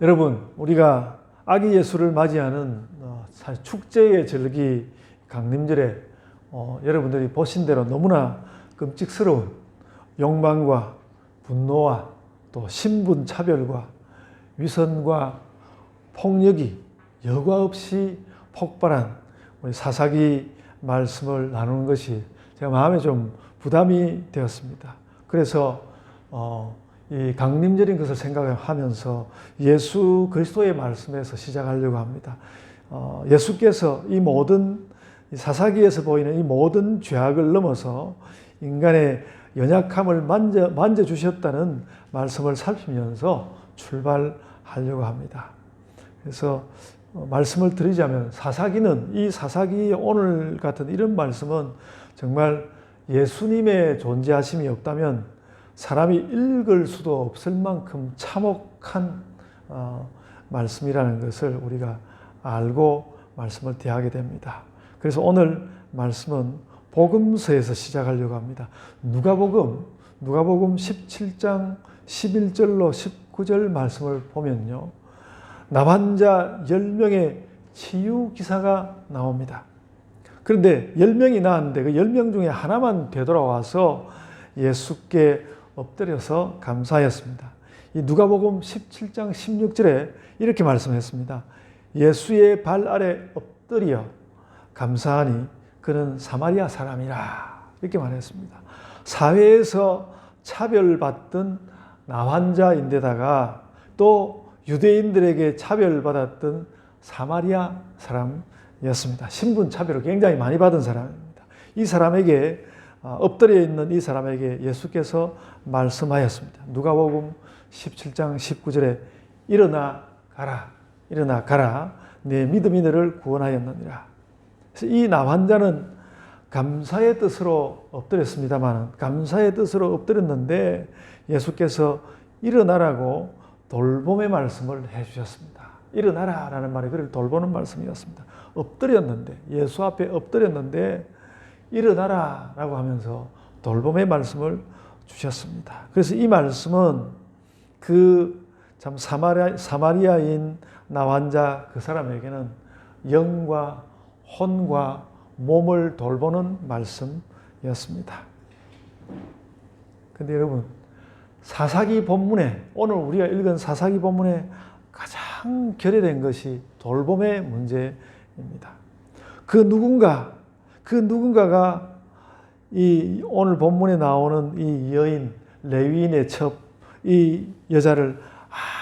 여러분, 우리가 아기 예수를 맞이하는 축제의 절기 강림절에 여러분들이 보신 대로 너무나 끔찍스러운 욕망과 분노와 또 신분 차별과 위선과 폭력이 여과 없이 폭발한 우리 사사기 말씀을 나누는 것이 제가 마음에 좀 부담이 되었습니다. 그래서 이 강림절인 것을 생각하면서 예수 그리스도의 말씀에서 시작하려고 합니다. 예수께서 이 모든 사사기에서 보이는 이 모든 죄악을 넘어서 인간의 연약함을 만져주셨다는 말씀을 살피면서 출발하려고 합니다. 그래서 말씀을 드리자면 이 사사기 오늘 같은 이런 말씀은 정말 예수님의 존재하심이 없다면 사람이 읽을 수도 없을 만큼 참혹한 말씀이라는 것을 우리가 알고 말씀을 대하게 됩니다. 그래서 오늘 말씀은 복음서에서 시작하려고 합니다. 누가복음 17장 11절로 19절 말씀을 보면요. 나환자 10명의 치유 기사가 나옵니다. 그런데 10명이 나왔는데 그 10명 중에 하나만 되돌아와서 예수께 엎드려서 감사하였습니다. 이 누가복음 17장 16절에 이렇게 말씀했습니다. 예수의 발 아래 엎드려 감사하니 그는 사마리아 사람이라 이렇게 말했습니다. 사회에서 차별받던 나환자인데다가 또 유대인들에게 차별받았던 사마리아 사람이었습니다. 신분 차별을 굉장히 많이 받은 사람입니다. 이 사람에게 엎드려 있는 이 사람에게 예수께서 말씀하였습니다. 누가복음 17장 19절에 일어나 가라 내 믿음이 너를 구원하였느니라. 그래서 이 나환자는 감사의 뜻으로 엎드렸습니다만 감사의 뜻으로 엎드렸는데 예수께서 일어나라고 돌봄의 말씀을 해주셨습니다. 일어나라라는 말이 그를 돌보는 말씀이었습니다. 엎드렸는데 예수 앞에 엎드렸는데 일어나라라고 하면서 돌봄의 말씀을 주셨습니다. 그래서 이 말씀은 그 참 사마리아인 나환자 그 사람에게는 영과 혼과 몸을 돌보는 말씀이었습니다. 그런데 여러분, 사사기 본문에 오늘 우리가 읽은 사사기 본문에 가장 결여된 것이 돌봄의 문제입니다. 그 누군가가 이 오늘 본문에 나오는 이 여인 레위인의 첩, 이 여자를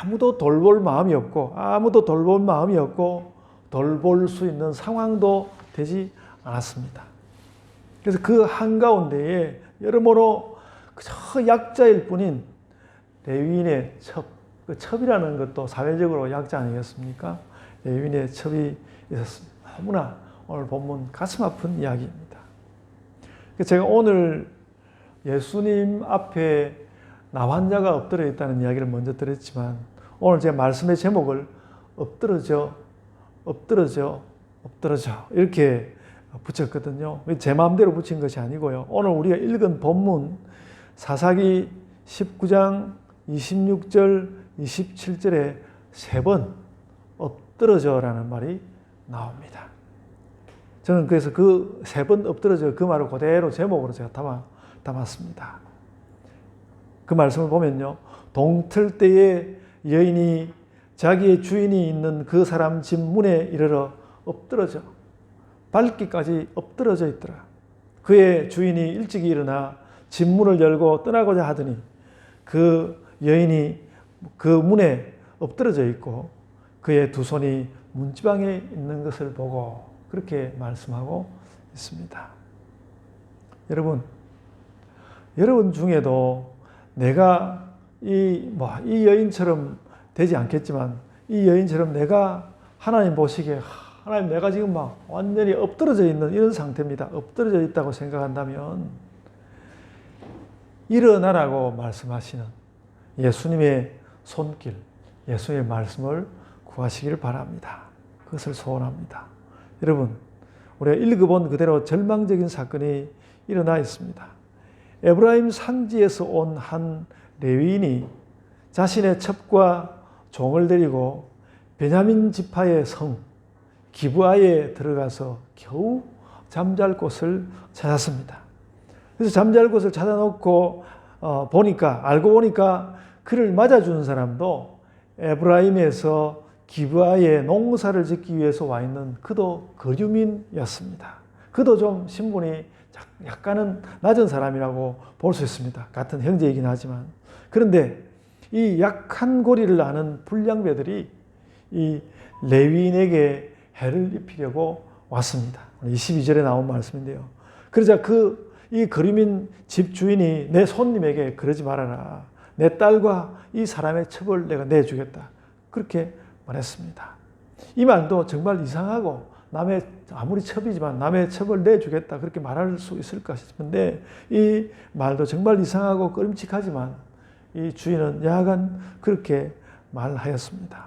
아무도 돌볼 마음이 없고 돌볼 수 있는 상황도 되지 않았습니다. 그래서 그 한가운데에 여러모로 그저 약자일 뿐인 레위인의 첩, 그 첩이라는 것도 사회적으로 약자 아니겠습니까? 레위인의 첩이 있었습니다. 너무나 오늘 본문 가슴 아픈 이야기입니다. 제가 오늘 예수님 앞에 나환자가 엎드려 있다는 이야기를 먼저 드렸지만 오늘 제가 말씀의 제목을 엎드러져 이렇게 붙였거든요. 제 마음대로 붙인 것이 아니고요. 오늘 우리가 읽은 본문 사사기 19장 26절 27절에 3번 엎드러져라는 말이 나옵니다. 저는 그래서 그 3번 엎드러져 그 말을 그대로 제목으로 제가 담았습니다. 그 말씀을 보면요. 동틀 때에 여인이 자기의 주인이 있는 그 사람 집 문에 이르러 엎드러져 밟기까지 엎드러져 있더라. 그의 주인이 일찍 일어나 집 문을 열고 떠나고자 하더니 그 여인이 그 문에 엎드러져 있고 그의 두 손이 문지방에 있는 것을 보고 그렇게 말씀하고 있습니다. 여러분 중에도 내가 이 여인처럼 되지 않겠지만 이 여인처럼 내가 하나님 보시기에 하나님 내가 지금 완전히 엎드러져 있는 이런 상태입니다. 엎드러져 있다고 생각한다면 일어나라고 말씀하시는 예수님의 손길, 예수님의 말씀을 구하시기를 바랍니다. 그것을 소원합니다. 여러분, 우리가 읽어본 그대로 절망적인 사건이 일어나 있습니다. 에브라임 산지에서 온 한 레위인이 자신의 첩과 종을 데리고 베냐민 지파의 성 기브아에 들어가서 겨우 잠잘 곳을 찾았습니다. 그래서 잠잘 곳을 찾아놓고 알고 보니까 그를 맞아주는 사람도 에브라임에서 기브아에 농사를 짓기 위해서 와 있는 그도 거류민이었습니다. 그도 좀 신분이 약간은 낮은 사람이라고 볼 수 있습니다. 같은 형제이긴 하지만. 그런데 이 약한 고리를 아는 불량배들이 이 레위인에게 해를 입히려고 왔습니다. 22절에 나온 말씀인데요. 그러자 이 거류민 집주인이 내 손님에게 그러지 말아라. 내 딸과 이 사람의 첩을 내가 내주겠다. 그렇게 말했습니다. 이 말도 정말 이상하고 아무리 첩이지만 남의 첩을 내주겠다 그렇게 말할 수 있을까 싶은데 이 말도 정말 이상하고 꺼림칙하지만 이 주인은 야간 그렇게 말하였습니다.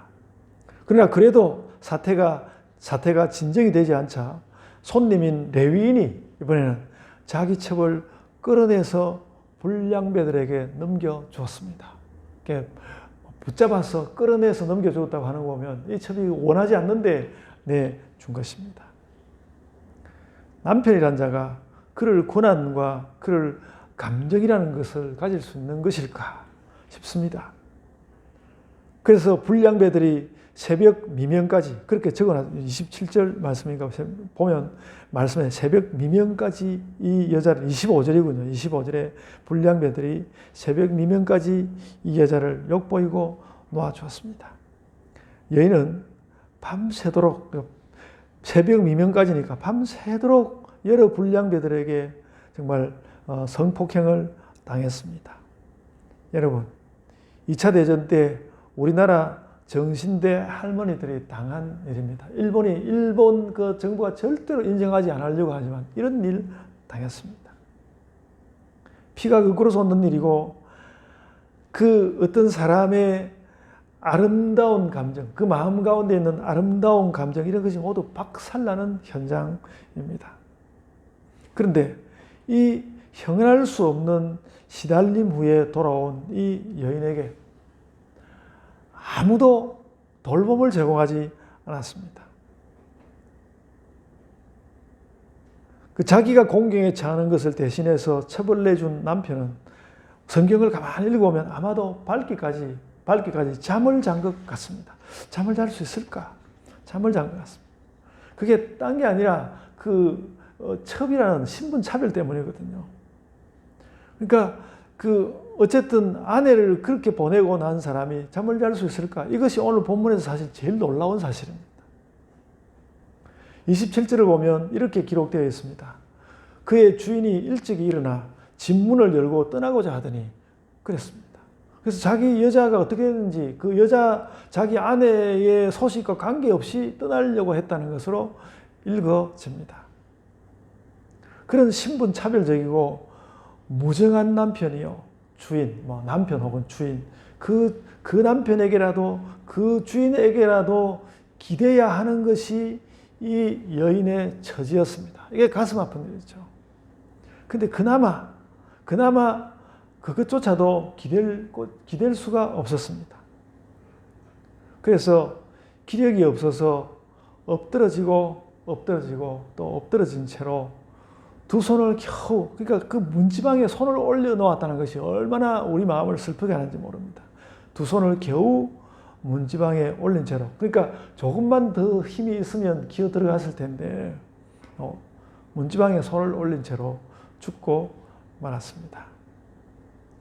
그러나 그래도 사태가 진정이 되지 않자 손님인 레위인이 이번에는 자기 첩을 끌어내서 불량배들에게 넘겨주었습니다. 붙잡아서 끌어내서 넘겨주었다고 하는 거 보면 이 첩이 원하지 않는데 내준 것입니다. 남편이란 자가 그를 고난과 그를 감정이라는 것을 가질 수 있는 것일까 싶습니다. 그래서 불량배들이 새벽 미명까지 그렇게 적어놨 27절 말씀인가 보면 말씀에 새벽 미명까지 이 여자를 25절이군요. 25절에 불량배들이 새벽 미명까지 이 여자를 욕보이고 놓아주었습니다. 여인은 밤새도록 새벽 미명까지니까 밤새도록 여러 불량배들에게 정말 성폭행을 당했습니다. 여러분 2차 대전 때 우리나라 정신대 할머니들이 당한 일입니다. 일본 그 정부가 절대로 인정하지 않으려고 하지만 이런 일 당했습니다. 피가 거꾸로 솟는 일이고 그 어떤 사람의 아름다운 감정, 그 마음 가운데 있는 아름다운 감정 이런 것이 모두 박살나는 현장입니다. 그런데 이 형언할 수 없는 시달림 후에 돌아온 이 여인에게 아무도 돌봄을 제공하지 않았습니다. 자기가 공경에 처하는 것을 대신해서 첩을 내준 남편은 성경을 가만히 읽어보면 아마도 밝기까지 잠을 잔 것 같습니다. 잠을 잘 수 있을까? 잠을 잔 것 같습니다. 그게 딴 게 아니라 첩이라는 신분 차별 때문이거든요. 그러니까 어쨌든 아내를 그렇게 보내고 난 사람이 잠을 잘 수 있을까? 이것이 오늘 본문에서 사실 제일 놀라운 사실입니다. 27절을 보면 이렇게 기록되어 있습니다. 그의 주인이 일찍 일어나 집문을 열고 떠나고자 하더니 그랬습니다. 그래서 자기 여자가 어떻게 했는지 자기 아내의 소식과 관계없이 떠나려고 했다는 것으로 읽어집니다. 그런 신분 차별적이고 무정한 남편이요. 주인, 남편 혹은 주인. 그 남편에게라도 그 주인에게라도 기대야 하는 것이 이 여인의 처지였습니다. 이게 가슴 아픈 일이죠. 근데 그나마 그것조차도 기댈 수가 없었습니다. 그래서 기력이 없어서 엎드러지고 또 엎드러진 채로 두 손을 겨우, 그러니까 그 문지방에 손을 올려놓았다는 것이 얼마나 우리 마음을 슬프게 하는지 모릅니다. 두 손을 겨우 문지방에 올린 채로, 그러니까 조금만 더 힘이 있으면 기어 들어갔을 텐데 문지방에 손을 올린 채로 죽고 말았습니다.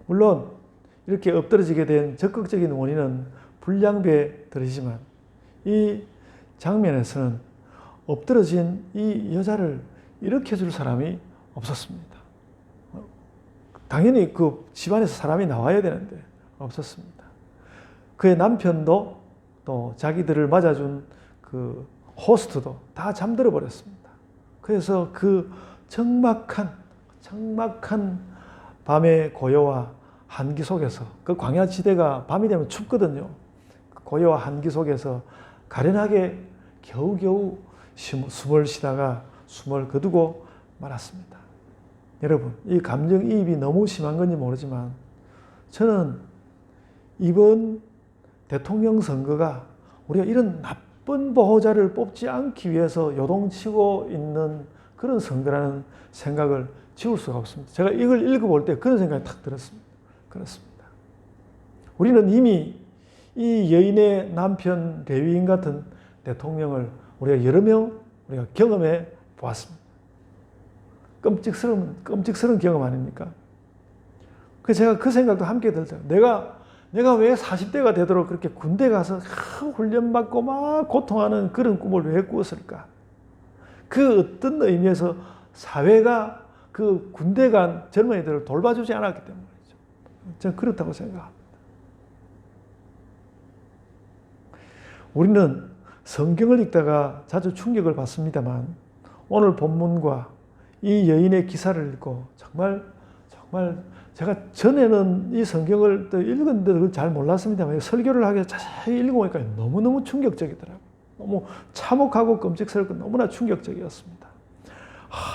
물론 이렇게 엎드러지게 된 적극적인 원인은 불량배들이지만 이 장면에서는 엎드러진 이 여자를 일으켜줄 사람이 없었습니다. 당연히 그 집안에서 사람이 나와야 되는데 없었습니다. 그의 남편도 또 자기들을 맞아준 그 호스트도 다 잠들어 버렸습니다. 그래서 그 적막한 밤의 고요와 한기 속에서, 그 광야 지대가 밤이 되면 춥거든요. 고요와 한기 속에서 가련하게 겨우겨우 숨을 쉬다가 숨을 거두고 말았습니다. 여러분, 이 감정이입이 너무 심한 건지 모르지만 저는 이번 대통령 선거가 우리가 이런 나쁜 보호자를 뽑지 않기 위해서 요동치고 있는 그런 선거라는 생각을 지울 수가 없습니다. 제가 이걸 읽어볼 때 그런 생각이 탁 들었습니다. 그렇습니다. 우리는 이미 이 여인의 남편 레위인 같은 대통령을 우리가 여러 명 우리가 경험해 보았습니다. 끔찍스러운 경험 아닙니까? 그래서 제가 그 생각도 함께 들죠. 내가 왜 40대가 되도록 그렇게 군대 가서 훈련받고 막 고통하는 그런 꿈을 왜 꾸었을까? 그 어떤 의미에서 사회가 그 군대 간 젊은이들을 돌봐주지 않았기 때문이죠. 저는 그렇다고 생각합니다. 우리는 성경을 읽다가 자주 충격을 받습니다만 오늘 본문과 이 여인의 기사를 읽고 정말 제가 전에는 이 성경을 또 읽었는데 그걸 잘 몰랐습니다만 설교를 하기 자세히 읽어보니까 너무너무 충격적이더라고요. 너무 참혹하고 끔찍스럽고 너무나 충격적이었습니다.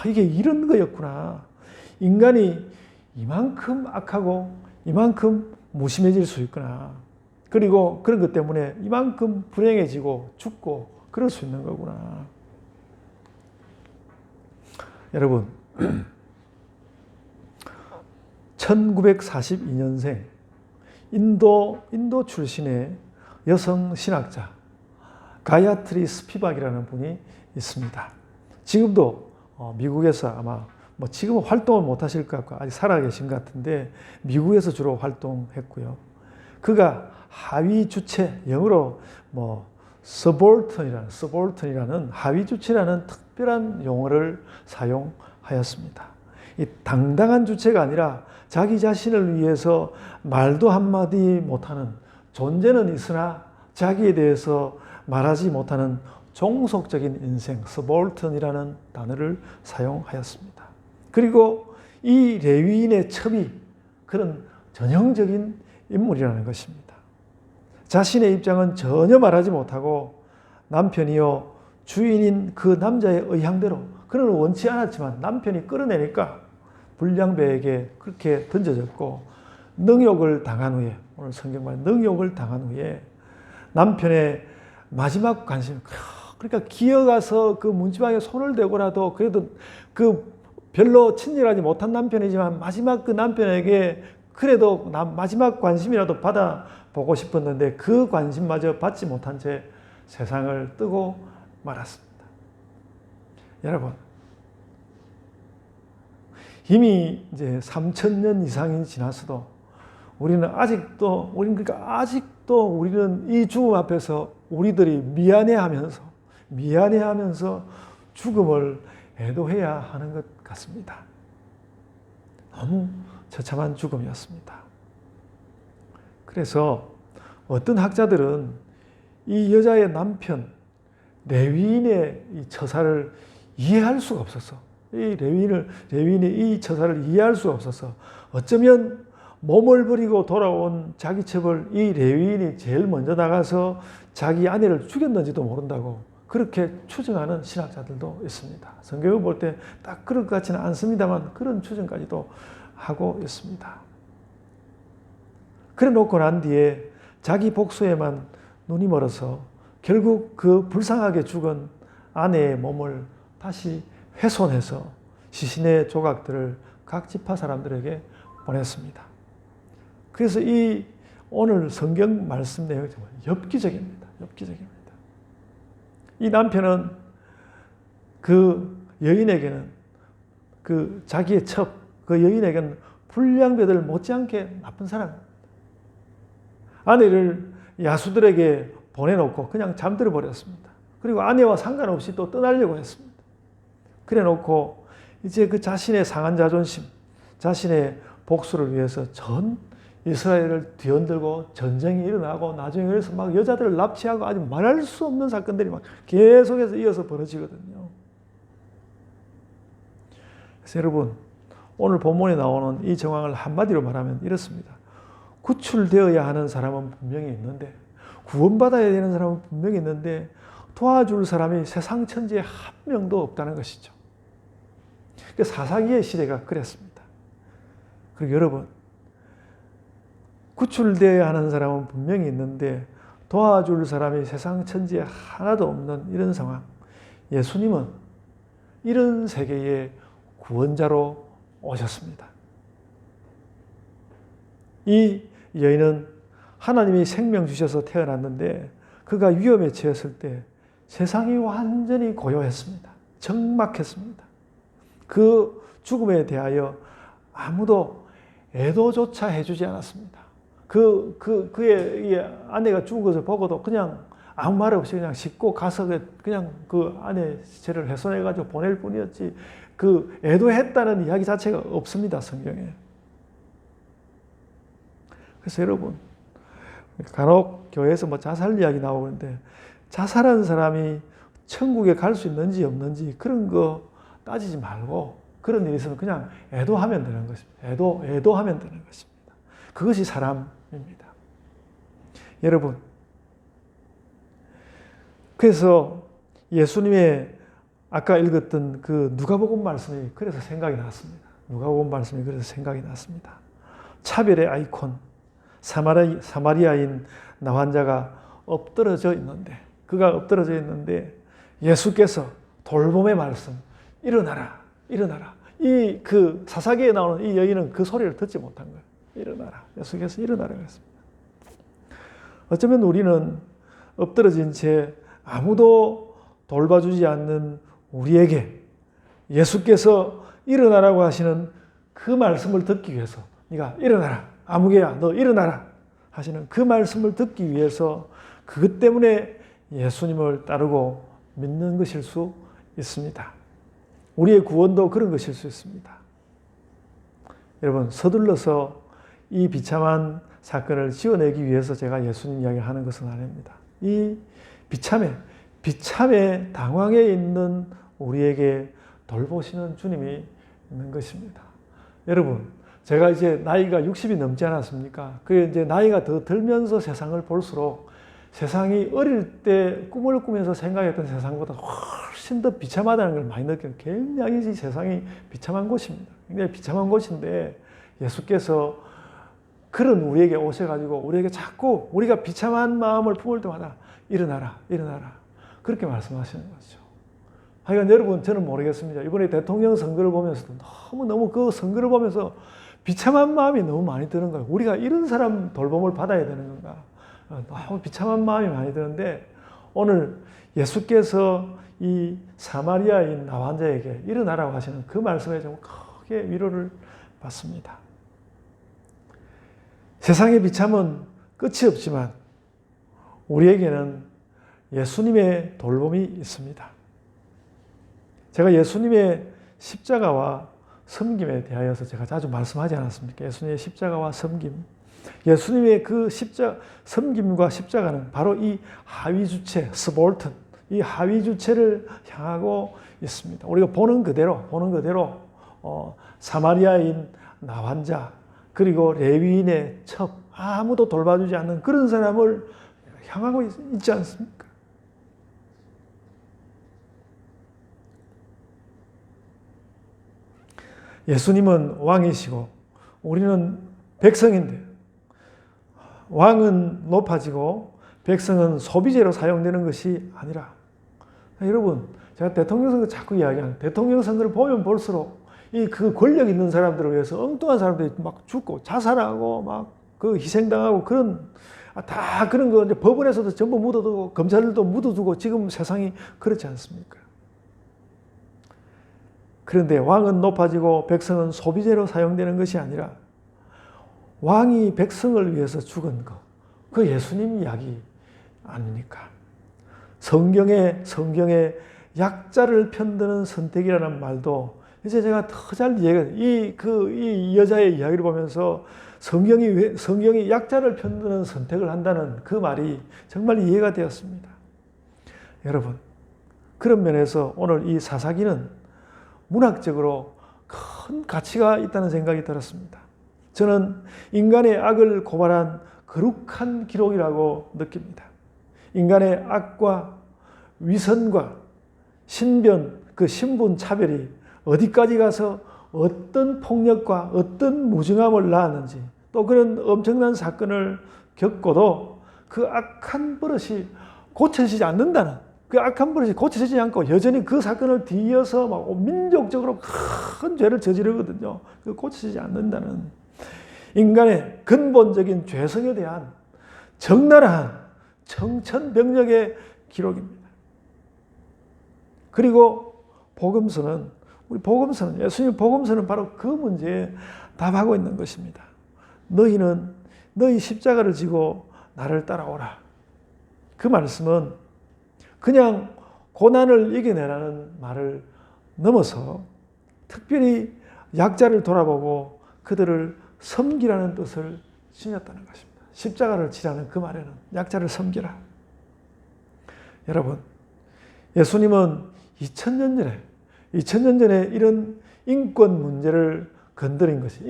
이게 이런 거였구나. 인간이 이만큼 악하고 이만큼 무심해질 수 있구나. 그리고 그런 것 때문에 이만큼 불행해지고 죽고 그럴 수 있는 거구나. 여러분 1942년생 인도 출신의 여성 신학자 가야트리 스피박이라는 분이 있습니다. 지금도 미국에서 아마 지금은 활동을 못 하실 것 같고 아직 살아계신 것 같은데 미국에서 주로 활동했고요. 그가 하위 주체, 영어로 subaltern이라는 하위 주체라는 특별한 용어를 사용하였습니다. 이 당당한 주체가 아니라 자기 자신을 위해서 말도 한마디 못하는, 존재는 있으나 자기에 대해서 말하지 못하는 종속적인 인생, subaltern이라는 단어를 사용하였습니다. 그리고 이 레위인의 첩이 그런 전형적인 인물이라는 것입니다. 자신의 입장은 전혀 말하지 못하고 남편이요 주인인 그 남자의 의향대로, 그는 원치 않았지만 남편이 끌어내니까 불량배에게 그렇게 던져졌고, 능욕을 당한 후에, 오늘 성경만 능욕을 당한 후에 남편의 마지막 관심, 그러니까 기어가서 그 문지방에 손을 대고라도 그래도 그 별로 친절하지 못한 남편이지만 마지막 그 남편에게 그래도 마지막 관심이라도 받아보고 싶었는데 그 관심마저 받지 못한 채 세상을 뜨고 말았습니다. 여러분, 이미 이제 3000년 이상이 지났어도 우리는 아직도 우리는 이 죽음 앞에서 우리들이 미안해하면서 죽음을 애도해야 하는 것 같습니다. 너무 처참한 죽음이었습니다. 그래서 어떤 학자들은 이 여자의 남편 레위인의 이 처사를 이해할 수가 없어서, 이 레위인의 이 처사를 이해할 수가 없어서 어쩌면 몸을 버리고 돌아온 자기 첩을 이 레위인이 제일 먼저 나가서 자기 아내를 죽였는지도 모른다고 그렇게 추정하는 신학자들도 있습니다. 성경을 볼 때 딱 그럴 것 같지는 않습니다만 그런 추정까지도 하고 있습니다. 그래 놓고 난 뒤에 자기 복수에만 눈이 멀어서 결국 그 불쌍하게 죽은 아내의 몸을 다시 훼손해서 시신의 조각들을 각 지파 사람들에게 보냈습니다. 그래서 이 오늘 성경 말씀 내용이 정말 엽기적입니다. 이 남편은 그 여인에게는, 그 자기의 첩, 그 여인에게는 불량배들 못지않게 나쁜 사람입니다. 아내를 야수들에게 보내놓고 그냥 잠들어 버렸습니다. 그리고 아내와 상관없이 또 떠나려고 했습니다. 그래 놓고 이제 그 자신의 상한 자존심, 자신의 복수를 위해서 전 이스라엘을 뒤흔들고 전쟁이 일어나고 나중에 그래서 막 여자들을 납치하고 아주 말할 수 없는 사건들이 막 계속해서 이어서 벌어지거든요. 그래서 여러분, 오늘 본문에 나오는 이 정황을 한마디로 말하면 이렇습니다. 구출되어야 하는 사람은 분명히 있는데, 구원받아야 되는 사람은 분명히 있는데 도와줄 사람이 세상 천지에 한 명도 없다는 것이죠. 사사기의 시대가 그랬습니다. 그리고 여러분, 구출되어야 하는 사람은 분명히 있는데 도와줄 사람이 세상 천지에 하나도 없는 이런 상황. 예수님은 이런 세계의 구원자로 오셨습니다. 이 여인은 하나님이 생명 주셔서 태어났는데 그가 위험에 처했을 때 세상이 완전히 고요했습니다. 적막했습니다. 그 죽음에 대하여 아무도 애도조차 해주지 않았습니다. 그의 아내가 죽은 것을 보고도 그냥 아무 말 없이 그냥 싣고 가서 그냥 그 아내 죄를 훼손해가지고 보낼 뿐이었지, 그 애도했다는 이야기 자체가 없습니다, 성경에. 그래서 여러분, 간혹 교회에서 뭐 자살 이야기 나오는데 자살한 사람이 천국에 갈 수 있는지 없는지 그런 거 따지지 말고 그런 일이 있으면 그냥 애도하면 되는 것입니다. 애도하면 되는 것입니다. 그것이 사람입니다. 여러분, 그래서 예수님의 아까 읽었던 그 누가복음 말씀이 그래서 생각이 났습니다. 누가복음 말씀이 그래서 생각이 났습니다. 차별의 아이콘, 사마리아인 나환자가 엎드러져 있는데, 그가 엎드러져 있는데 예수께서 돌봄의 말씀, 일어나라, 일어나라. 이 그 사사기에 나오는 이 여인은 그 소리를 듣지 못한 거예요. 일어나라. 예수께서 일어나라고 했습니다. 어쩌면 우리는 엎드러진 채 아무도 돌봐주지 않는 우리에게 예수께서 일어나라고 하시는 그 말씀을 듣기 위해서, 네가 일어나라, 아무개야 너 일어나라 하시는 그 말씀을 듣기 위해서 그것 때문에 예수님을 따르고 믿는 것일 수 있습니다. 우리의 구원도 그런 것일 수 있습니다. 여러분, 서둘러서 이 비참한 사건을 지어내기 위해서 제가 예수님 이야기를 하는 것은 아닙니다. 이 비참에 당황해 있는 우리에게 돌보시는 주님이 있는 것입니다. 여러분, 제가 이제 나이가 60이 넘지 않았습니까? 그 이제 나이가 더 들면서 세상을 볼수록 세상이 어릴 때 꿈을 꾸면서 생각했던 세상보다 훨씬 더 비참하다는 걸 많이 느껴요. 굉장히 세상이 비참한 곳입니다. 굉장히 비참한 곳인데 예수께서 그런 우리에게 오셔가지고 우리에게 자꾸 우리가 비참한 마음을 품을 때마다 일어나라, 일어나라. 그렇게 말씀하시는 거죠. 하여간 여러분, 저는 모르겠습니다. 이번에 대통령 선거를 보면서도 너무 그 선거를 보면서 비참한 마음이 너무 많이 드는 거예요. 우리가 이런 사람 돌봄을 받아야 되는 건가? 너무 비참한 마음이 많이 드는데 오늘 예수께서 이 사마리아인 나환자에게 일어나라고 하시는 그 말씀에 좀 크게 위로를 받습니다. 세상의 비참은 끝이 없지만 우리에게는 예수님의 돌봄이 있습니다. 제가 예수님의 십자가와 섬김에 대하여서 제가 자주 말씀하지 않았습니까? 예수님의 십자가와 섬김. 예수님의 그 섬김과 십자가는 바로 이 하위 주체, 스볼튼, 이 하위 주체를 향하고 있습니다. 우리가 보는 그대로 사마리아인 나환자, 그리고 레위인의 첩, 아무도 돌봐주지 않는 그런 사람을 향하고 있지 않습니까? 예수님은 왕이시고 우리는 백성인데 왕은 높아지고 백성은 소비재로 사용되는 것이 아니라, 여러분, 제가 대통령 선거 자꾸 이야기하는, 대통령 선거를 보면 볼수록 이 그 권력 있는 사람들을 위해서 엉뚱한 사람들이 막 죽고 자살하고 막 그 희생당하고 그런, 다 그런 거 이제 법원에서도 전부 묻어두고 검찰도 묻어두고 지금 세상이 그렇지 않습니까? 그런데 왕은 높아지고 백성은 소비재로 사용되는 것이 아니라 왕이 백성을 위해서 죽은 것, 그 예수님 이야기 아닙니까? 성경에 약자를 편드는 선택이라는 말도 이제 제가 더 잘 이해가 돼요. 이 여자의 이야기를 보면서 성경이 약자를 편드는 선택을 한다는 그 말이 정말 이해가 되었습니다. 여러분, 그런 면에서 오늘 이 사사기는 문학적으로 큰 가치가 있다는 생각이 들었습니다. 저는 인간의 악을 고발한 거룩한 기록이라고 느낍니다. 인간의 악과 위선과 신변, 그 신분 차별이 어디까지 가서 어떤 폭력과 어떤 무증함을 낳았는지, 또 그런 엄청난 사건을 겪고도 그 악한 버릇이 고쳐지지 않는다는, 그 악한 버릇이 고쳐지지 않고 여전히 그 사건을 뒤이어서 막 민족적으로 큰 죄를 저지르거든요. 그 고쳐지지 않는다는 인간의 근본적인 죄성에 대한 적나라한 청천벽력의 기록입니다. 그리고 복음서는, 예수님 복음서는 바로 그 문제에 답하고 있는 것입니다. 너희는 너희 십자가를 지고 나를 따라오라. 그 말씀은 그냥 고난을 이겨내라는 말을 넘어서 특별히 약자를 돌아보고 그들을 섬기라는 뜻을 지녔다는 것입니다. 십자가를 지라는 그 말에는 약자를 섬기라. 여러분, 예수님은 2000년 전에 이런 인권 문제를 건드린 것이,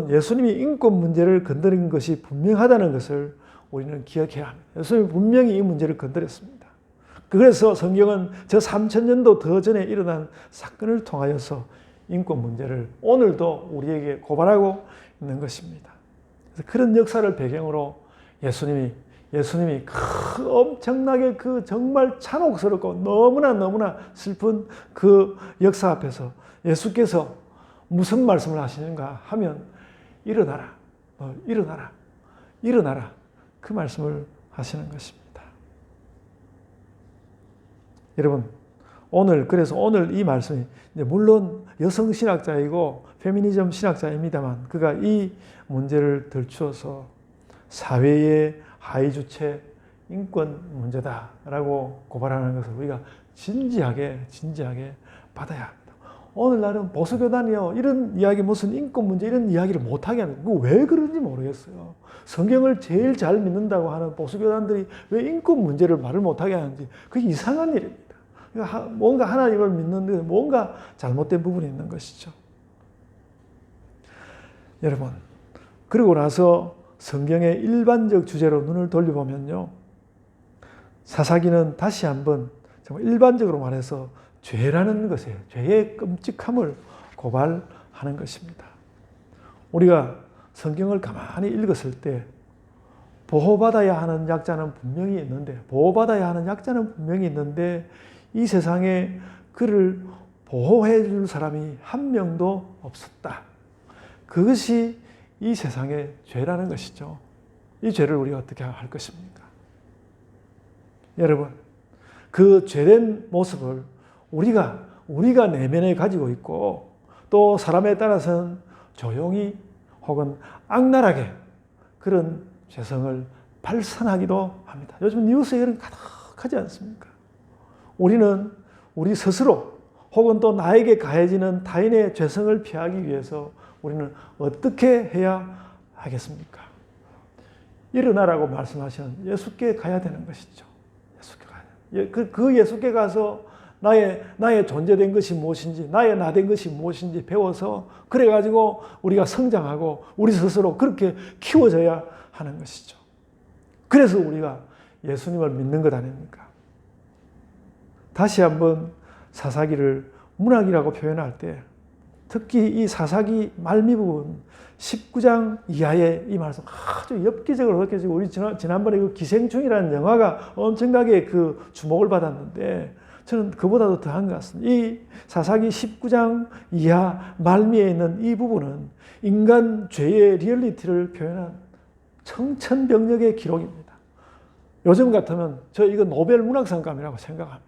예수님이 인권 문제를 건드린 것이 분명하다는 것을 우리는 기억해야 합니다. 예수님이 분명히 이 문제를 건드렸습니다. 그래서 성경은 저 3000년도 더 전에 일어난 사건을 통하여서 인권 문제를 오늘도 우리에게 고발하고 있는 것입니다. 그래서 그런 역사를 배경으로 예수님이 엄청나게 그 정말 잔혹스럽고 너무나 슬픈 그 역사 앞에서 예수께서 무슨 말씀을 하시는가 하면 일어나라. 그 말씀을 하시는 것입니다. 여러분, 그래서 오늘 이 말씀이 물론 여성 신학자이고 페미니즘 신학자입니다만 그가 이 문제를 들추어서 사회의 하위 주체 인권 문제다라고 고발하는 것을 우리가 진지하게 받아야 합니다. 오늘날은 보수교단이요, 이런 이야기, 무슨 인권 문제 이런 이야기를 못하게 하는, 왜 그런지 모르겠어요. 성경을 제일 잘 믿는다고 하는 보수교단들이 왜 인권 문제를 말을 못하게 하는지, 그게 이상한 일입니다. 뭔가 하나님을 믿는데 뭔가 잘못된 부분이 있는 것이죠. 여러분, 그러고 나서 성경의 일반적 주제로 눈을 돌려보면요, 사사기는 다시 한번 정말 일반적으로 말해서 죄라는 것에, 죄의 끔찍함을 고발하는 것입니다. 우리가 성경을 가만히 읽었을 때 보호받아야 하는 약자는 분명히 있는데 이 세상에 그를 보호해 줄 사람이 한 명도 없었다. 그것이 이 세상의 죄라는 것이죠. 이 죄를 우리가 어떻게 할 것입니까? 여러분, 그 죄된 모습을 우리가 내면에 가지고 있고 또 사람에 따라서는 조용히 혹은 악랄하게 그런 죄성을 발산하기도 합니다. 요즘 뉴스에 이런 가득하지 않습니까? 우리는 우리 스스로 혹은 또 나에게 가해지는 타인의 죄성을 피하기 위해서 우리는 어떻게 해야 하겠습니까? 일어나라고 말씀하시는 예수께 가야 되는 것이죠. 예수께 가야 돼요. 그 예수께 가서 나의 존재된 것이 무엇인지, 나의 나된 것이 무엇인지 배워서 그래가지고 우리가 성장하고 우리 스스로 그렇게 키워져야 하는 것이죠. 그래서 우리가 예수님을 믿는 것 아닙니까? 다시 한번 사사기를 문학이라고 표현할 때 특히 이 사사기 말미 부분 19장 이하의 이 말씀 아주 엽기적으로 느껴지고, 우리 지난번에 그 기생충이라는 영화가 엄청나게 그 주목을 받았는데 저는 그보다도 더한 것 같습니다. 이 사사기 19장 이하 말미에 있는 이 부분은 인간 죄의 리얼리티를 표현한 청천벽력의 기록입니다. 요즘 같으면 저 이거 노벨 문학상감이라고 생각합니다.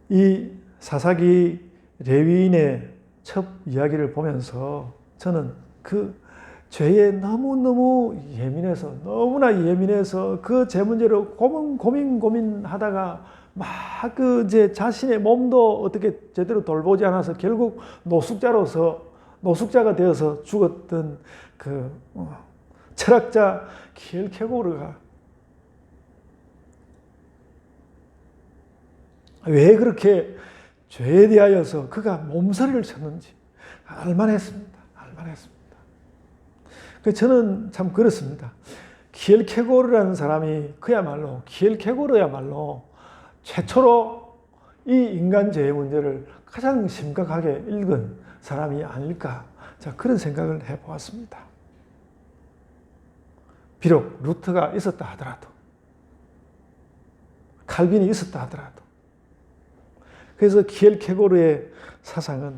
이 사사기 레위인의 첫 이야기를 보면서 저는 그 죄에 너무나 예민해서 그 죄 문제로 고민하다가 막 이제 자신의 몸도 어떻게 제대로 돌보지 않아서 결국 노숙자가 되어서 죽었던 그 철학자 키엘케고르가 왜 그렇게 죄에 대하여서 그가 몸서리를 쳤는지 알만했습니다. 저는 참 그렇습니다. 키엘케고르라는 사람이 키엘케고르야말로 최초로 이 인간 죄의 문제를 가장 심각하게 읽은 사람이 아닐까 자, 그런 생각을 해보았습니다. 비록 루터가 있었다 하더라도, 칼빈이 있었다 하더라도, 그래서 키엘케고르의 사상은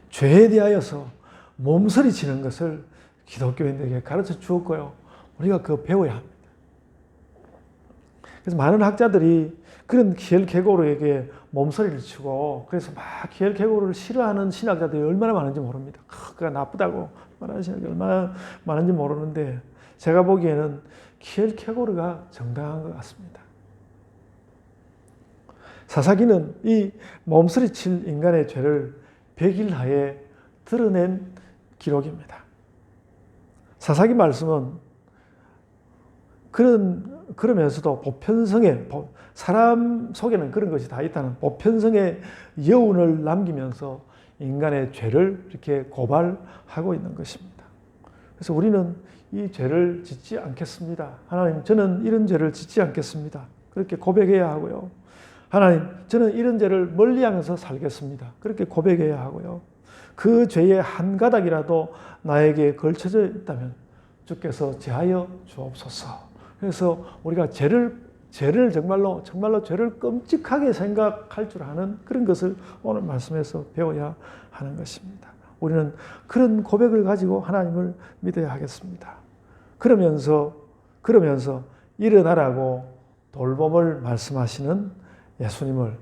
죄에 대하여서 몸서리치는 것을 기독교인들에게 가르쳐 주었고요. 우리가 그거 배워야 합니다. 그래서 많은 학자들이 그런 키엘케고르에게 몸서리를 치고, 그래서 막 키엘케고르를 싫어하는 신학자들이 얼마나 많은지 모릅니다. 그가 나쁘다고 말하는 신학자들이 얼마나 많은지 모르는데, 제가 보기에는 키엘케고르가 정당한 것 같습니다. 사사기는 이 몸서리칠 인간의 죄를 100일 하에 드러낸 기록입니다. 사사기 말씀은 그러면서도 보편성의, 사람 속에는 그런 것이 다 있다는 보편성의 여운을 남기면서 인간의 죄를 이렇게 고발하고 있는 것입니다. 그래서 우리는 이 죄를 짓지 않겠습니다. 하나님, 저는 이런 죄를 짓지 않겠습니다. 그렇게 고백해야 하고요. 하나님, 저는 이런 죄를 멀리하면서 살겠습니다. 그렇게 고백해야 하고요. 그 죄의 한 가닥이라도 나에게 걸쳐져 있다면 주께서 제하여 주옵소서. 그래서 우리가 죄를 정말로 죄를 끔찍하게 생각할 줄 아는 그런 것을 오늘 말씀에서 배워야 하는 것입니다. 우리는 그런 고백을 가지고 하나님을 믿어야 하겠습니다. 그러면서 일어나라고 돌봄을 말씀하시는 예수님을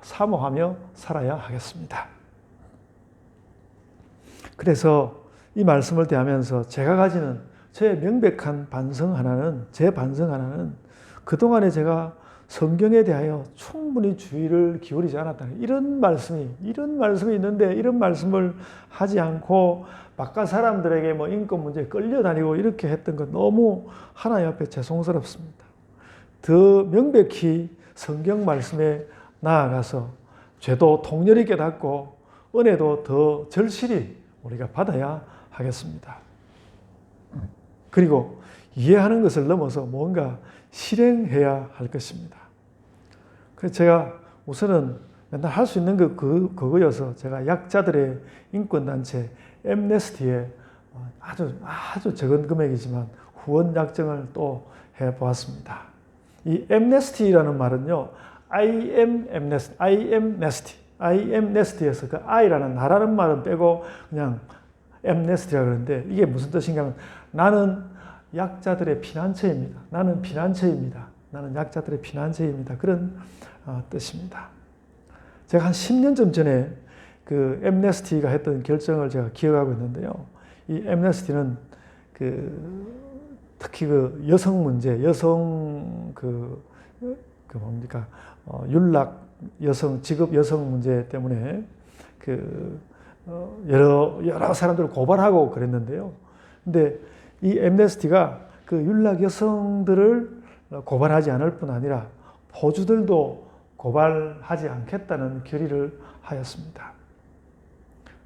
사모하며 살아야 하겠습니다. 그래서 이 말씀을 대하면서 제가 가지는 제 명백한 제 반성 하나는 그동안에 제가 성경에 대하여 충분히 주의를 기울이지 않았다는 이런 말씀이 있는데 이런 말씀을 하지 않고 바깥 사람들에게 뭐 인권 문제에 끌려다니고 이렇게 했던 건 너무 하나님 앞에 죄송스럽습니다. 더 명백히 성경 말씀에 나아가서 죄도 통렬히 깨닫고 은혜도 더 절실히 우리가 받아야 하겠습니다. 그리고 이해하는 것을 넘어서 뭔가 실행해야 할 것입니다. 그래서 제가 우선은 맨날 할 수 있는 그거여서 제가 약자들의 인권단체 엠네스티에 아주 적은 금액이지만 후원 약정을 또 해보았습니다. 이 엠네스티라는 말은요, I am Nest에서 그 I라는 나라는 말은 빼고 그냥 엠네스티라고 그러는데 이게 무슨 뜻인가 하면 나는 약자들의 피난처입니다. 나는 약자들의 피난처입니다. 그런 뜻입니다. 제가 한 10년쯤 전에 그 엠네스티가 했던 결정을 제가 기억하고 있는데요. 이 엠네스티는 특히 그 여성 문제, 윤락 여성, 직업 여성 문제 때문에 여러 사람들을 고발하고 그랬는데요. 근데 이 엠네스티가 그 윤락 여성들을 고발하지 않을 뿐 아니라 포주들도 고발하지 않겠다는 결의를 하였습니다.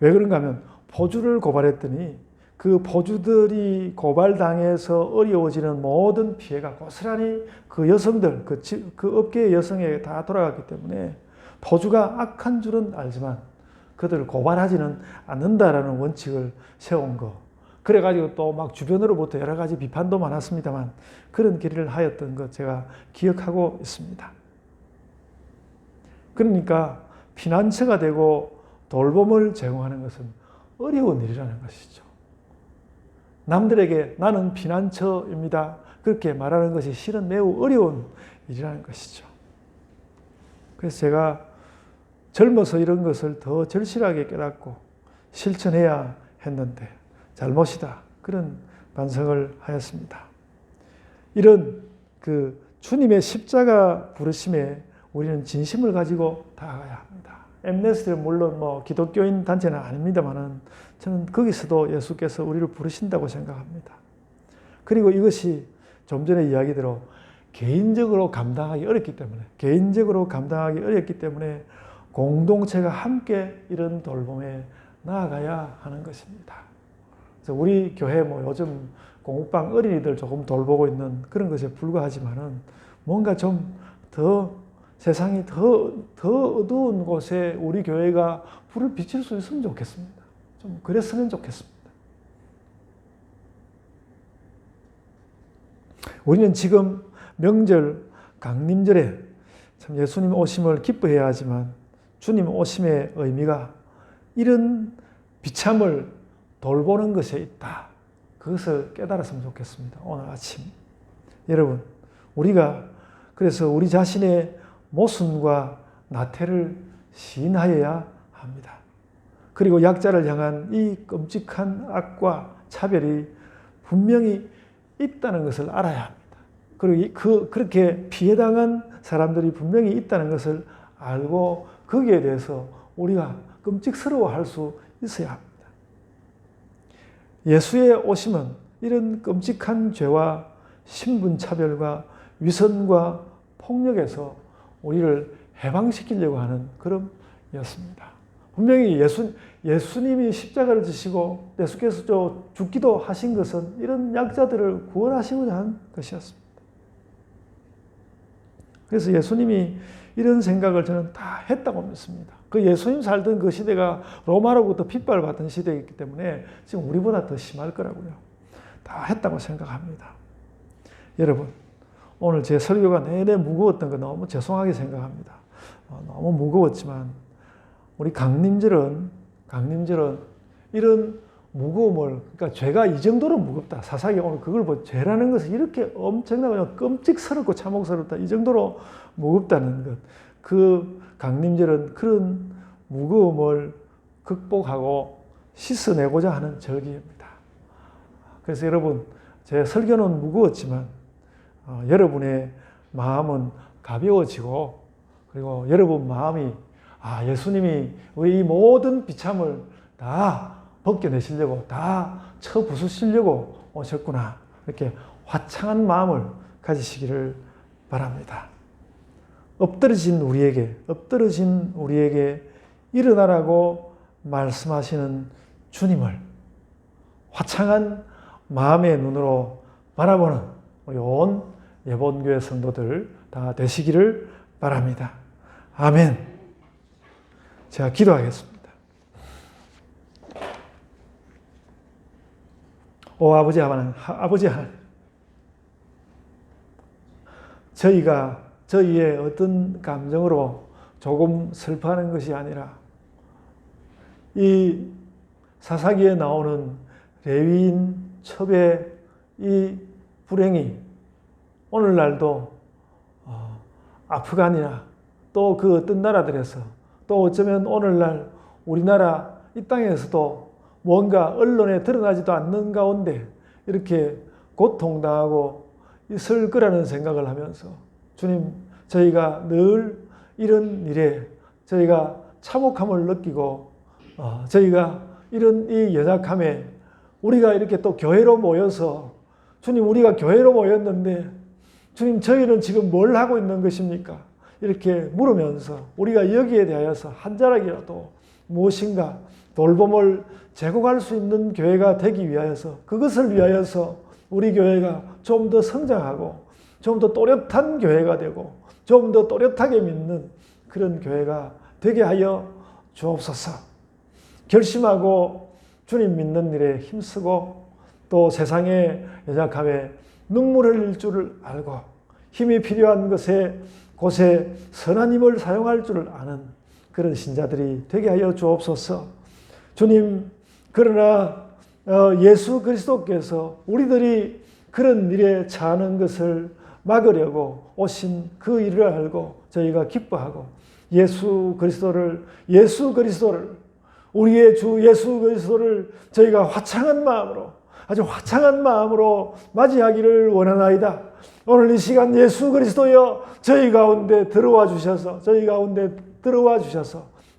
왜 그런가 하면 포주를 고발했더니 그 포주들이 고발당해서 어려워지는 모든 피해가 고스란히 그 여성들, 그 업계의 여성에게 다 돌아갔기 때문에 포주가 악한 줄은 알지만 그들을 고발하지는 않는다라는 원칙을 세운 거. 그래가지고 또 막 주변으로부터 여러 가지 비판도 많았습니다만 그런 결의를 하였던 것 제가 기억하고 있습니다. 그러니까 피난처가 되고 돌봄을 제공하는 것은 어려운 일이라는 것이죠. 남들에게 나는 피난처입니다. 그렇게 말하는 것이 실은 매우 어려운 일이라는 것이죠. 그래서 제가 젊어서 이런 것을 더 절실하게 깨닫고 실천해야 했는데 잘못이다. 그런 반성을 하였습니다. 이런 주님의 십자가 부르심에 우리는 진심을 가지고 다가가야 합니다. 엠네스티는 물론 기독교인 단체는 아닙니다만은 저는 거기서도 예수께서 우리를 부르신다고 생각합니다. 그리고 이것이 좀 전에 이야기대로 개인적으로 감당하기 어렵기 때문에 공동체가 함께 이런 돌봄에 나아가야 하는 것입니다. 그래서 우리 교회 요즘 공부방 어린이들 조금 돌보고 있는 그런 것에 불과하지만은 뭔가 좀 더 세상이 더 어두운 곳에 우리 교회가 불을 비칠 수 있으면 좋겠습니다. 좀 그랬으면 좋겠습니다. 우리는 지금 명절, 강림절에 참 예수님 오심을 기뻐해야 하지만 주님 오심의 의미가 이런 비참을 돌보는 것에 있다. 그것을 깨달았으면 좋겠습니다. 오늘 아침. 여러분, 우리가 그래서 우리 자신의 모순과 나태를 시인하여야 합니다. 그리고 약자를 향한 이 끔찍한 악과 차별이 분명히 있다는 것을 알아야 합니다. 그리고 그렇게 피해당한 사람들이 분명히 있다는 것을 알고 거기에 대해서 우리가 끔찍스러워할 수 있어야 합니다. 예수의 오심은 이런 끔찍한 죄와 신분차별과 위선과 폭력에서 우리를 해방시키려고 하는 걸음이었습니다. 분명히 예수님이 십자가를 지시고 예수께서 죽기도 하신 것은 이런 약자들을 구원하시고자 한 것이었습니다. 그래서 예수님이 이런 생각을 저는 다 했다고 믿습니다. 그 예수님 살던 그 시대가 로마로부터 핍박받던 시대이기 때문에 지금 우리보다 더 심할 거라고요. 다 했다고 생각합니다. 여러분, 오늘 제 설교가 내내 무거웠던 거 너무 죄송하게 생각합니다. 너무 무거웠지만 우리 강림절은 이런 무거움을, 그러니까 죄가 이 정도로 무겁다. 사사기 오늘 그걸 보고 죄라는 것은 이렇게 엄청나고 끔찍스럽고 참혹스럽다. 이 정도로 무겁다는 것. 그 강림절은 그런 무거움을 극복하고 씻어내고자 하는 절기입니다. 그래서 여러분, 제 설교는 무거웠지만 여러분의 마음은 가벼워지고 그리고 여러분 마음이 예수님이 우리 이 모든 비참을 다 벗겨내시려고 다 쳐부수시려고 오셨구나. 이렇게 화창한 마음을 가지시기를 바랍니다. 엎드러진 우리에게 일어나라고 말씀하시는 주님을 화창한 마음의 눈으로 바라보는 우리 온 예본교회 성도들 다 되시기를 바랍니다. 아멘. 제가 기도하겠습니다. 오 아버지 하나님, 저희가 저희의 어떤 감정으로 조금 슬퍼하는 것이 아니라 이 사사기에 나오는 레위인 첩의 이 불행이 오늘날도 아프간이나 또 그 어떤 나라들에서 또 어쩌면 오늘날 우리나라 이 땅에서도 뭔가 언론에 드러나지도 않는 가운데 이렇게 고통당하고 있을 거라는 생각을 하면서 주님, 저희가 늘 이런 일에 저희가 참혹함을 느끼고 저희가 이런 이 연약함에 우리가 이렇게 또 교회로 모여서 주님, 우리가 교회로 모였는데 주님, 저희는 지금 뭘 하고 있는 것입니까? 이렇게 물으면서 우리가 여기에 대하여서 한 자락이라도 무엇인가 돌봄을 제공할 수 있는 교회가 되기 위하여서 그것을 위하여서 우리 교회가 좀 더 성장하고 좀 더 또렷한 교회가 되고 좀 더 또렷하게 믿는 그런 교회가 되게 하여 주옵소서. 결심하고 주님 믿는 일에 힘쓰고 또 세상의 연약함에 눈물 흘릴 줄을 알고 힘이 필요한 곳에 선한 힘을 사용할 줄을 아는 그런 신자들이 되게 하여 주옵소서. 주님, 그러나 예수 그리스도께서 우리들이 그런 일에 처하는 것을 막으려고 오신 그 일을 알고 저희가 기뻐하고 예수 그리스도를 우리의 주 예수 그리스도를 저희가 아주 화창한 마음으로 맞이하기를 원하나이다. 오늘 이 시간 예수 그리스도여 저희 가운데 들어와 주셔서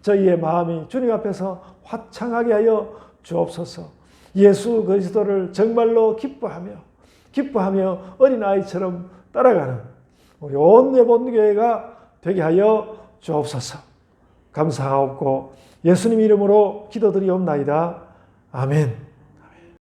저희의 마음이 주님 앞에서 화창하게 하여 주옵소서. 예수 그리스도를 정말로 기뻐하며 어린아이처럼 따라가는 우리 온 예본교회가 되게 하여 주옵소서. 감사하옵고 예수님 이름으로 기도드리옵나이다. 아멘.